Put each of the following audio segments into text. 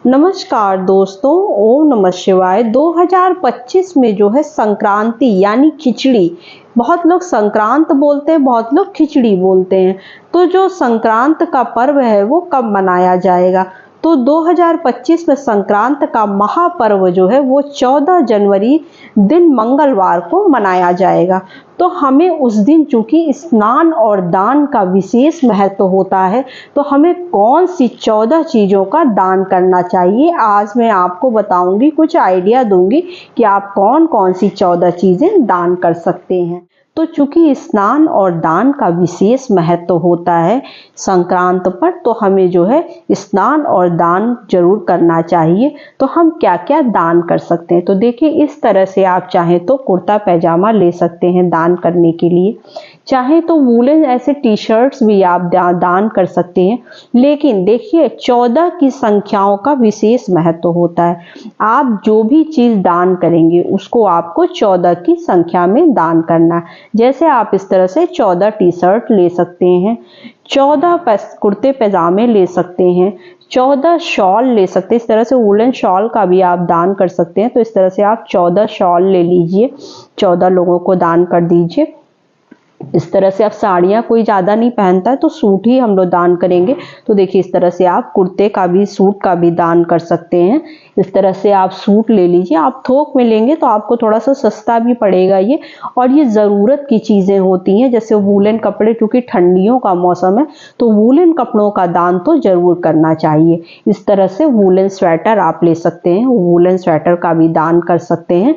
नमस्कार दोस्तों, ओम नमः शिवाय। 2025 में जो है संक्रांति यानी खिचड़ी, बहुत लोग संक्रांत बोलते हैं, बहुत लोग खिचड़ी बोलते हैं। तो जो संक्रांत का पर्व है वो कब मनाया जाएगा? तो 2025 में संक्रांत का महापर्व जो है वो 14 जनवरी दिन मंगलवार को मनाया जाएगा। तो हमें उस दिन चूंकि स्नान और दान का विशेष महत्व होता है, तो हमें कौन सी 14 चीज़ों का दान करना चाहिए, आज मैं आपको बताऊंगी, कुछ आइडिया दूंगी कि आप कौन कौन सी 14 चीज़ें दान कर सकते हैं। तो चूंकि स्नान और दान का विशेष महत्व होता है संक्रांत पर, तो हमें जो है स्नान और दान जरूर करना चाहिए। तो हम क्या क्या दान कर सकते हैं? तो देखिए, इस तरह से आप चाहें तो कुर्ता पैजामा ले सकते हैं दान करने के लिए, चाहे तो वूलन ऐसे टी शर्ट्स भी आप दान कर सकते हैं। लेकिन देखिए, 14 की संख्याओं का विशेष महत्व होता है। आप जो भी चीज़ दान करेंगे उसको आपको 14 की संख्या में दान करना है। जैसे आप इस तरह से 14 टी शर्ट ले सकते हैं, 14 कुर्ते पैजामे ले सकते हैं, 14 शॉल ले सकते हैं। इस तरह से वुलन शॉल का भी आप दान कर सकते हैं। तो इस तरह से आप 14 शॉल ले लीजिए, 14 लोगों को दान कर दीजिए। इस तरह से आप साड़ियाँ कोई ज़्यादा नहीं पहनता है तो सूट ही हम लोग दान करेंगे। तो देखिए, इस तरह से आप कुर्ते का भी, सूट का भी दान कर सकते हैं। इस तरह से आप सूट ले लीजिए। आप थोक में लेंगे तो आपको थोड़ा सा सस्ता भी पड़ेगा ये, और ये ज़रूरत की चीज़ें होती हैं। जैसे वूलन कपड़े, क्योंकि ठंडियों का मौसम है तो वूलन कपड़ों का दान तो ज़रूर करना चाहिए। इस तरह से वूलन स्वेटर आप ले सकते हैं, वूलन स्वेटर का भी दान कर सकते हैं।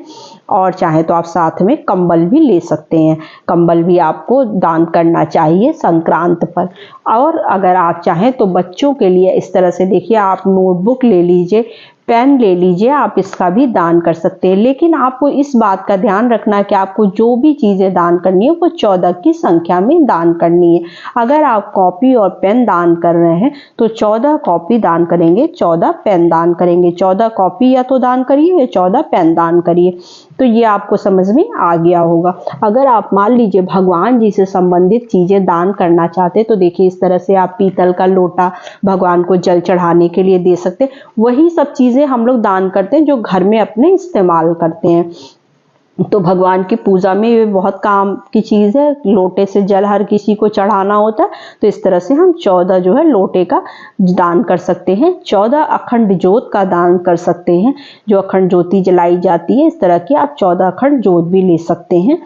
और चाहे तो आप साथ में कंबल भी ले सकते हैं, कंबल भी आपको दान करना चाहिए संक्रांत पर। और अगर आप चाहें तो बच्चों के लिए इस तरह से देखिए, आप नोटबुक ले लीजिए, पेन ले लीजिए, आप इसका भी दान कर सकते हैं। लेकिन आपको इस बात का ध्यान रखना है कि आपको जो भी चीज़ें दान करनी है वो 14 की संख्या में दान करनी है। अगर आप कॉपी और पेन दान कर रहे हैं तो 14 कॉपी दान करेंगे, 14 पेन दान करेंगे। 14 कॉपी या तो दान करिए या 14 पेन दान करिए। तो ये आपको समझ में आ गया होगा। अगर आप मान लीजिए भगवान जी से संबंधित चीज़ें दान करना चाहते हैं तो देखिए, इस तरह से आप पीतल का लोटा भगवान को जल चढ़ाने के लिए दे सकते हैं। वही सब चीज़ें हम लोग दान करते हैं जो घर में अपने इस्तेमाल करते हैं। तो भगवान की पूजा में ये बहुत काम की चीज़ है। लोटे से जल हर किसी को चढ़ाना होता है। तो इस तरह से हम 14 जो है लोटे का दान कर सकते हैं। 14 अखंड जोत का दान कर सकते हैं, जो अखंड ज्योति जलाई जाती है। इस तरह की आप 14 अखंड जोत भी ले सकते हैं।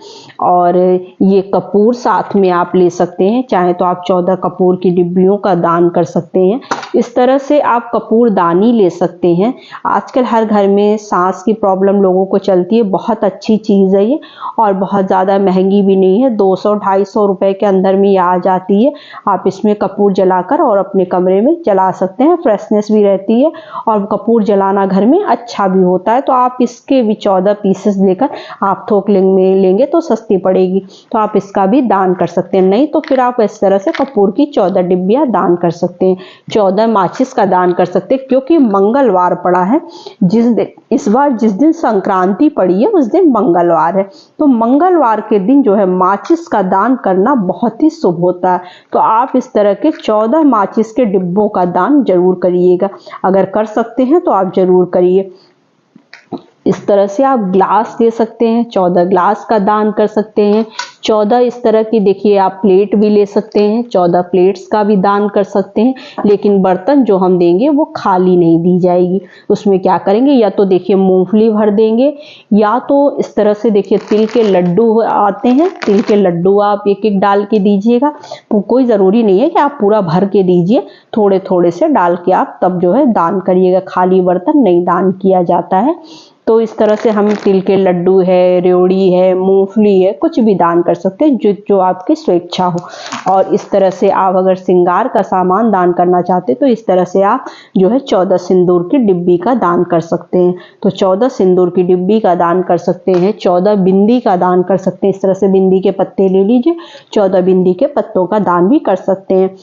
और ये कपूर साथ में आप ले सकते हैं, चाहे तो आप 14 कपूर की डिब्बियों का दान कर सकते हैं। इस तरह से आप कपूर दानी ले सकते हैं। आजकल हर घर में सांस की प्रॉब्लम लोगों को चलती है, बहुत अच्छी चीज़ है ये, और बहुत ज़्यादा महंगी भी नहीं है। 200-250 रुपए के अंदर में ये आ जाती है। आप इसमें कपूर जलाकर और अपने कमरे में जला सकते हैं, फ्रेशनेस भी रहती है और कपूर जलाना घर में अच्छा भी होता है। तो आप इसके भी 14 पीसेस लेकर आप थोक में लेंगे तो सस्ती पड़ेगी, तो आप इसका भी दान कर सकते हैं। नहीं तो फिर आप इस तरह से कपूर की 14 डिब्बियाँ दान कर सकते हैं। 14 माचिस का दान कर सकते हैं, क्योंकि मंगलवार पड़ा है इस बार, जिस दिन संक्रांति पड़ी है उस दिन मंगलवार है। तो मंगलवार के दिन जो है माचिस का दान करना बहुत ही शुभ होता है। तो आप इस तरह के 14 माचिस के डिब्बों का दान जरूर करिएगा। अगर कर सकते हैं तो आप जरूर करिए। इस तरह से आप ग्लास दे सकते हैं, 14 ग्लास का दान कर सकते हैं। 14 इस तरह की देखिए आप प्लेट भी ले सकते हैं, 14 प्लेट्स का भी दान कर सकते हैं। लेकिन बर्तन जो हम देंगे वो खाली नहीं दी जाएगी। उसमें क्या करेंगे, या तो देखिए मूंगफली भर देंगे, या तो इस तरह से देखिए तिल के लड्डू आते हैं, तिल के लड्डू आप एक एक डाल के दीजिएगा। तो कोई ज़रूरी नहीं है कि आप पूरा भर के दीजिए, थोड़े थोड़े से डाल के आप तब जो है दान करिएगा। खाली बर्तन नहीं दान किया जाता है। तो इस तरह से हम तिल के लड्डू है, रेवड़ी है, मूंगफली है, कुछ भी दान कर सकते हैं जो आपकी स्वेच्छा हो। और इस तरह से आप अगर श्रृंगार का सामान दान करना चाहते हैं तो इस तरह से आप जो है 14 सिंदूर की डिब्बी का दान कर सकते हैं। तो 14 सिंदूर की डिब्बी का दान कर सकते हैं। 14 बिंदी का दान कर सकते हैं। इस तरह से बिंदी के पत्ते ले लीजिए, 14 बिंदी के पत्तों का दान भी कर सकते हैं।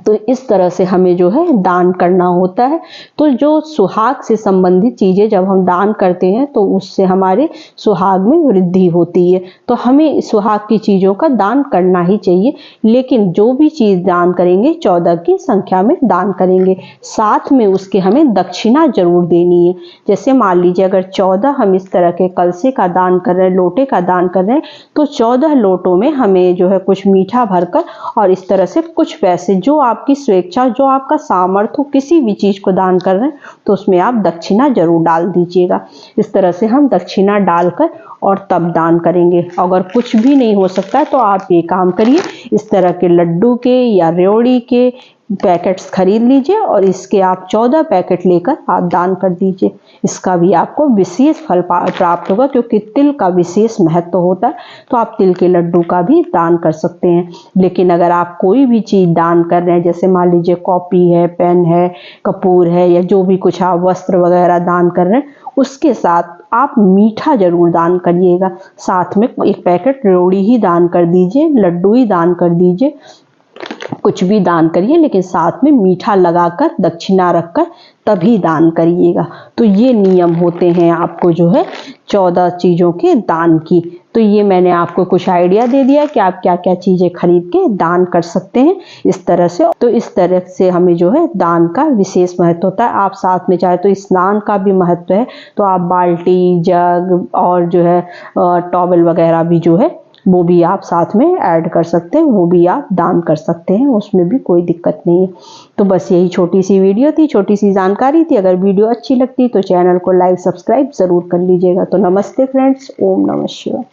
तो इस तरह से हमें जो है दान करना होता है। तो जो सुहाग से संबंधित चीज़ें जब हम दान करते हैं तो उससे हमारे सुहाग में वृद्धि होती है। तो हमें सुहाग की चीज़ों का दान करना ही चाहिए, लेकिन जो भी चीज़ दान करेंगे 14 की संख्या में दान करेंगे, साथ में उसके हमें दक्षिणा जरूर देनी है। जैसे मान लीजिए अगर 14 हम इस तरह के कलसे का दान कर रहे हैं, लोटे का दान कर रहे हैं, तो 14 लोटों में हमें जो है कुछ मीठा भरकर और इस तरह से कुछ पैसे, जो आपकी स्वेच्छा, जो आपका सामर्थ्य हो, किसी भी चीज को दान कर रहे हैं तो उसमें आप दक्षिणा जरूर डाल दीजिएगा। इस तरह से हम दक्षिणा डालकर और तब दान करेंगे। अगर कुछ भी नहीं हो सकता है तो आप ये काम करिए, इस तरह के लड्डू के या रेवड़ी के पैकेट्स खरीद लीजिए और इसके आप 14 पैकेट लेकर आप दान कर दीजिए। इसका भी आपको विशेष फल प्राप्त होगा, क्योंकि तिल का विशेष महत्व होता है। तो आप तिल के लड्डू का भी दान कर सकते हैं। लेकिन अगर आप कोई भी चीज दान कर रहे हैं, जैसे मान लीजिए कॉपी है, पेन है, कपूर है, या जो भी कुछ आप वस्त्र वगैरह दान कर रहे हैं, उसके साथ आप मीठा जरूर दान करिएगा। साथ में एक पैकेट रेवड़ी ही दान कर दीजिए, लड्डू ही दान कर दीजिए, कुछ भी दान करिए, लेकिन साथ में मीठा लगाकर दक्षिणा रखकर तभी दान करिएगा। तो ये नियम होते हैं आपको जो है 14 चीजों के दान की। तो ये मैंने आपको कुछ आइडिया दे दिया कि आप क्या क्या चीजें खरीद के दान कर सकते हैं इस तरह से। तो इस तरह से हमें जो है दान का विशेष महत्व होता है। आप साथ में चाहे तो स्नान का भी महत्व है, तो आप बाल्टी, जग और जो है टॉवल वगैरह भी जो है वो भी आप साथ में ऐड कर सकते हैं, वो भी आप दान कर सकते हैं, उसमें भी कोई दिक्कत नहीं है। तो बस यही छोटी सी वीडियो थी, छोटी सी जानकारी थी। अगर वीडियो अच्छी लगती तो चैनल को लाइक सब्सक्राइब जरूर कर लीजिएगा। तो नमस्ते फ्रेंड्स, ओम नमः शिवाय।